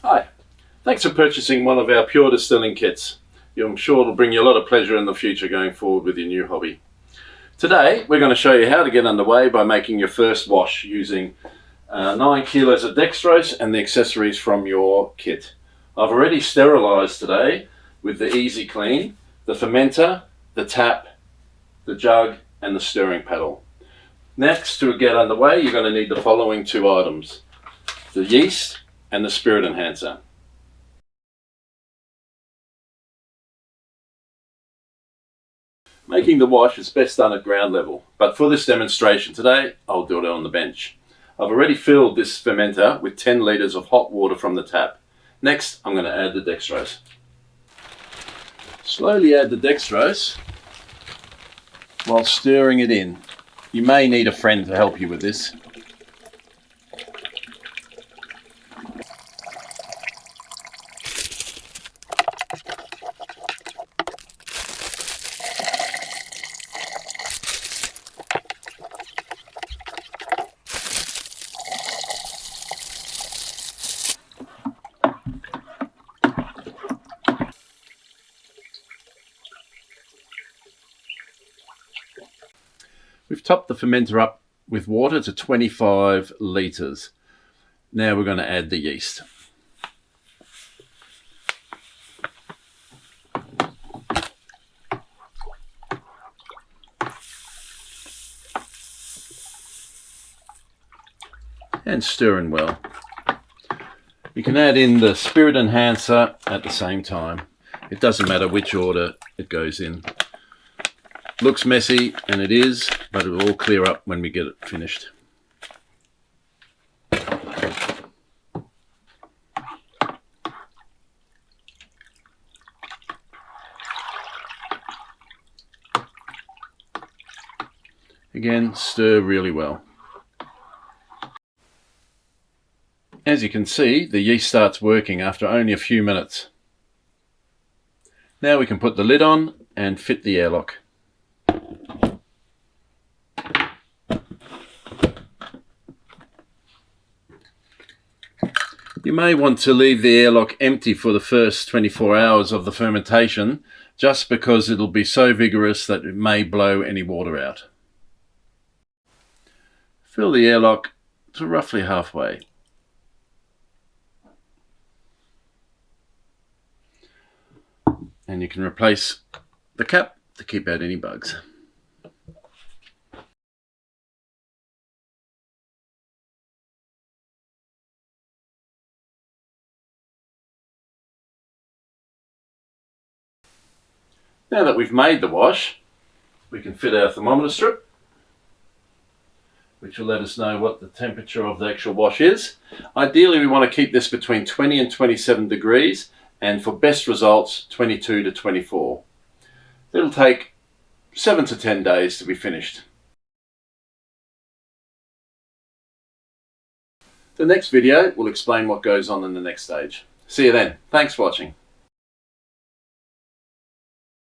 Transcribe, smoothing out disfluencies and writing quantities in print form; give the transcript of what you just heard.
Hi, thanks for purchasing one of our Pure Distilling kits. I'm sure it'll bring you a lot of pleasure in the future going forward with your new hobby. Today we're going to show you how to get underway by making your first wash using 9 kilos of dextrose and the accessories from your kit. I've already sterilised today with the Easy Clean, the fermenter, the tap, the jug and the stirring paddle. Next, to get underway, you're going to need the following 2 items: the yeast and the spirit enhancer. Making the wash is best done at ground level, but for this demonstration today, I'll do it on the bench. I've already filled this fermenter with 10 litres of hot water from the tap. Next, I'm going to add the dextrose. Slowly add the dextrose while stirring it in. You may need a friend to help you with this. We've topped the fermenter up with water to 25 litres. Now we're going to add the yeast. And stir in well. You can add in the spirit enhancer at the same time. It doesn't matter which order it goes in. Looks messy, and it is, but it will all clear up when we get it finished. Again, stir really well. As you can see, the yeast starts working after only a few minutes. Now we can put the lid on and fit the airlock. You may want to leave the airlock empty for the first 24 hours of the fermentation, just because it'll be so vigorous that it may blow any water out. Fill the airlock to roughly halfway. And you can replace the cap to keep out any bugs. Now that we've made the wash, we can fit our thermometer strip, which will let us know what the temperature of the actual wash is. Ideally, we want to keep this between 20 and 27 degrees, and for best results, 22 to 24. It'll take 7 to 10 days to be finished. The next video will explain what goes on in the next stage. See you then. Thanks for watching.